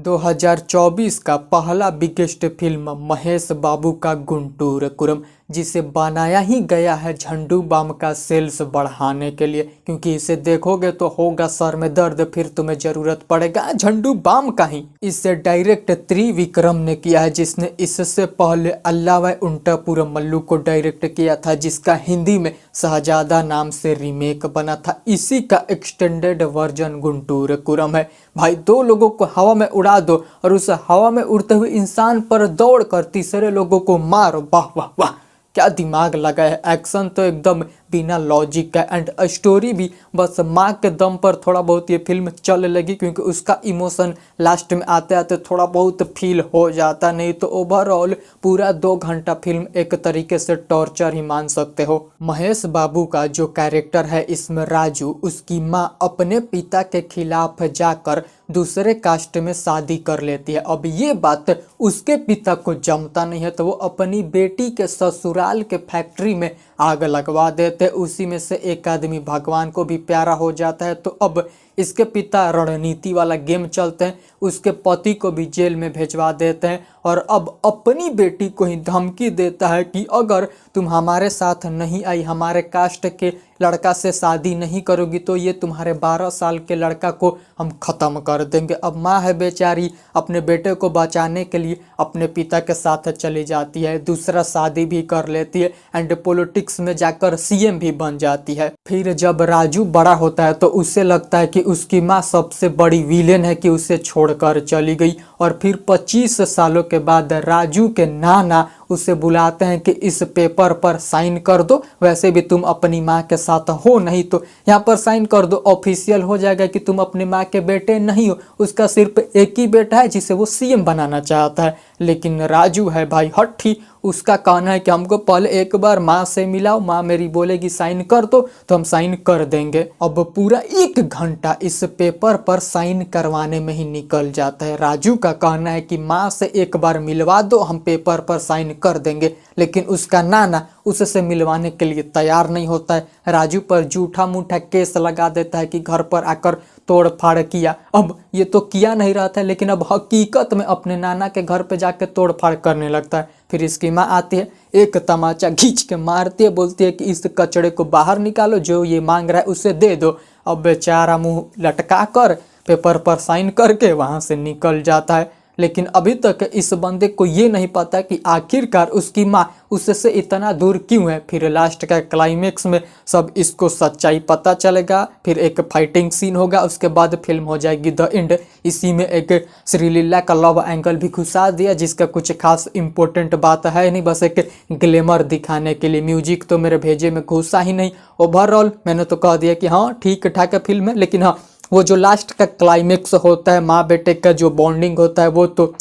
2024 का पहला biggest film Mahesh बाबू का गुंटूर कुरम, जिसे बनाया ही गया है झंडू बाम का सेल्स बढ़ाने के लिए। क्योंकि इसे देखोगे तो होगा सर में दर्द, फिर तुम्हें जरूरत पड़ेगा झंडू बाम का ही। इसे डायरेक्ट त्रिविक्रम ने किया है, जिसने इससे पहले अल्लाह उंटापुरम मल्लू को डायरेक्ट किया था, जिसका हिंदी में शहजादा नाम से रीमेक बना था। इसी का एक्सटेंडेड वर्जन गुंटूर कुरम है। भाई, दो लोगों को हवा में उड़ा दो और उस हवा में उड़ते हुए इंसान पर दौड़ कर तीसरे लोगों को मारो। वाह वाह वाह, क्या दिमाग लगा है। एक्शन तो एकदम बिना लॉजिक का, एंड स्टोरी भी बस माँ के दम पर थोड़ा बहुत ये फिल्म चल लगी, क्योंकि उसका इमोशन लास्ट में आते आते थोड़ा बहुत फील हो जाता। नहीं तो ओवरऑल पूरा 2 घंटा फिल्म एक तरीके से टॉर्चर ही मान सकते हो। महेश बाबू का जो कैरेक्टर है इसमें राजू, उसकी माँ अपने पिता के खिलाफ जाकर दूसरे कास्ट में शादी कर लेती है। अब ये बात उसके पिता को जमता नहीं है, तो वो अपनी बेटी के ससुराल के फैक्ट्री में आग लगवा देते। उसी में से एक आदमी भगवान को भी प्यारा हो जाता है। तो अब इसके पिता रणनीति वाला गेम चलते हैं, उसके पति को भी जेल में भेजवा देते हैं और अब अपनी बेटी को ही धमकी देता है कि अगर तुम हमारे साथ नहीं आई, हमारे कास्ट के लड़का से शादी नहीं करोगी, तो ये तुम्हारे 12 साल के लड़का को हम ख़त्म कर देंगे। अब माँ है बेचारी, अपने बेटे को बचाने के लिए अपने पिता के साथ चली जाती है, दूसरा शादी भी कर लेती है एंड पॉलिटिक्स में जाकर सीएम भी बन जाती है। फिर जब राजू बड़ा होता है तो उसे लगता है कि उसकी माँ सबसे बड़ी विलेन है कि उसे छोड़कर चली गई। और फिर 25 सालों के बाद राजू के नाना उसे बुलाते हैं कि इस पेपर पर साइन कर दो, वैसे भी तुम अपनी माँ के साथ हो नहीं, तो यहाँ पर साइन कर दो, ऑफिशियल हो जाएगा कि तुम अपनी माँ के बेटे नहीं हो। उसका सिर्फ एक ही बेटा है जिसे वो सीएम बनाना चाहता है, लेकिन राजू है भाई हट्ठी। उसका कहना है कि हमको पहले एक बार माँ से मिलाओ, माँ मेरी बोलेगी साइन कर दो तो हम साइन कर देंगे। अब पूरा 1 घंटा इस पेपर पर साइन करवाने में ही निकल जाता है। राजू का कहना है कि माँ से एक बार मिलवा दो, हम पेपर पर साइन कर देंगे, लेकिन उसका नाना उससे मिलवाने के लिए तैयार नहीं होता है। राजू पर झूठा मूठा केस लगा देता है कि घर पर आकर तोड़ फाड़ किया। अब ये तो किया नहीं रहा था, लेकिन अब हकीकत में अपने नाना के घर पे जाके तोड़ फाड़ करने लगता है। फिर इसकी माँ आती है, एक तमाचा खींच के मारती है, बोलती है कि इस कचड़े को बाहर निकालो, जो ये मांग रहा है उसे दे दो। अब बेचारा मुंह लटका कर पेपर पर साइन करके वहां से निकल जाता है। लेकिन अभी तक इस बंदे को ये नहीं पता कि आखिरकार उसकी माँ उससे इतना दूर क्यों है। फिर लास्ट का क्लाइमेक्स में सब इसको सच्चाई पता चलेगा, फिर एक फाइटिंग सीन होगा, उसके बाद फिल्म हो जाएगी द एंड। इसी में एक श्रीलीला का लव एंगल भी घुसा दिया, जिसका कुछ खास इंपॉर्टेंट बात है नहीं, बस एक ग्लैमर दिखाने के लिए। म्यूजिक तो मेरे भेजे में घुसा ही नहीं। ओवरऑल मैंने तो कह दिया कि हाँ ठीक ठाक है फिल्म है, लेकिन हाँ वो जो लास्ट का क्लाइमेक्स होता है, माँ बेटे का जो बॉन्डिंग होता है, वो तो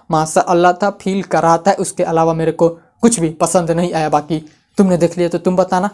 माशा अल्लाह था, फील कराता है। उसके अलावा मेरे को कुछ भी पसंद नहीं आया। बाकी तुमने देख लिया तो तुम बताना।